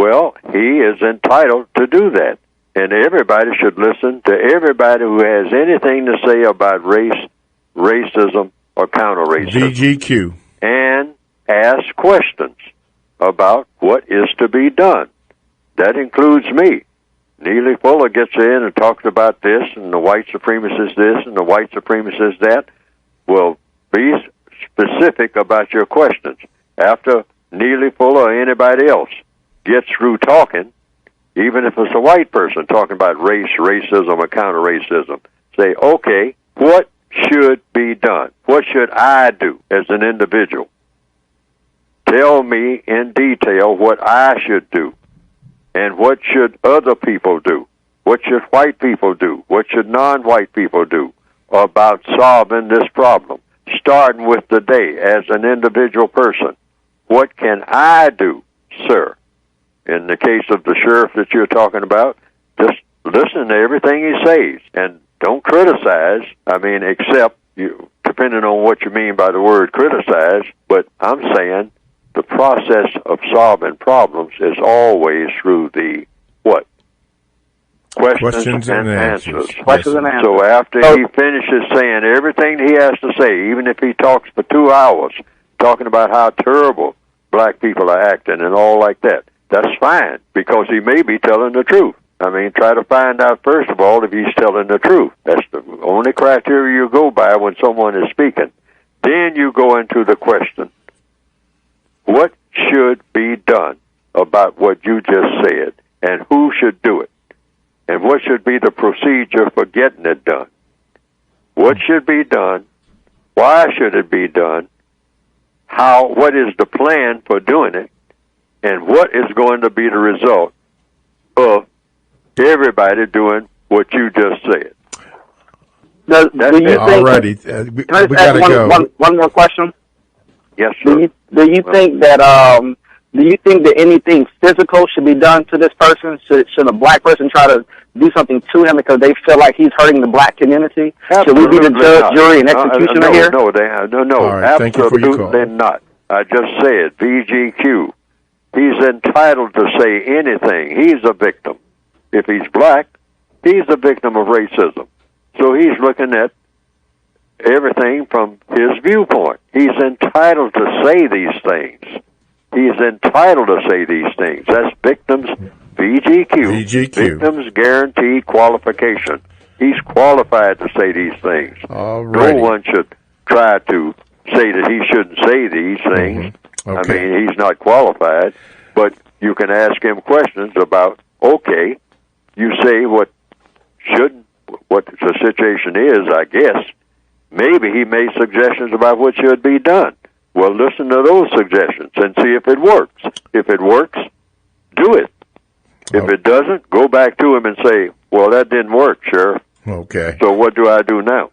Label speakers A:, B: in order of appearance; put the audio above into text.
A: Well, he is entitled to do that. And everybody should listen to everybody who has anything to say about race, racism, or counter-racism.
B: VGQ.
A: And ask questions about what is to be done. That includes me. Neely Fuller gets in and talks about this, and the white supremacist this, and the white supremacist that. Well, be specific about your questions. After Neely Fuller or anybody else gets through talking, even if it's a white person talking about race, racism, or counter-racism, say, okay, what should be done? What should I do as an individual? Tell me in detail what I should do. And what should other people do? What should white people do? What should non-white people do about solving this problem? Starting with today as an individual person. What can I do, sir? In the case of the sheriff that you're talking about, just listen to everything he says and don't criticize. I mean, except you, depending on what you mean by the word criticize. But I'm saying the process of solving problems is always through the what? Questions and answers.
C: Questions and answers.
A: So after he finishes saying everything he has to say, even if he talks for 2 hours, talking about how terrible black people are acting and all like that, that's fine, because he may be telling the truth. I mean, try to find out, first of all, if he's telling the truth. That's the only criteria you go by when someone is speaking. Then you go into the question. What should be done about what you just said, and who should do it? And what should be the procedure for getting it done? What should be done? Why should it be done? What is the plan for doing it? And what is going to be the result of everybody doing what you just said?
C: Do you think,
B: alrighty, we got to go.
C: One more question.
A: Yes, sir.
C: Do you think that anything physical should be done to this person? Should a black person try to do something to him because they feel like he's hurting the black community?
A: Absolutely.
C: Should we be the judge, jury, and executioner here?
A: No,
B: right, thank you for your call.
A: Absolutely not. I just said VGQ. He's entitled to say anything. He's a victim. If he's black, he's a victim of racism. So he's looking at everything from his viewpoint. He's entitled to say these things. He's entitled to say these things. That's victims, VGQ. Victims guaranteed qualification. He's qualified to say these things.
B: Alrighty.
A: No one should try to say that he shouldn't say these things.
B: Okay.
A: I mean, he's not qualified, but you can ask him questions about, okay, you say what the situation is, I guess. Maybe he made suggestions about what should be done. Well, listen to those suggestions and see if it works. If it works, do it. If it doesn't, go back to him and say, well, that didn't work, Sheriff.
B: Okay.
A: So what do I do now?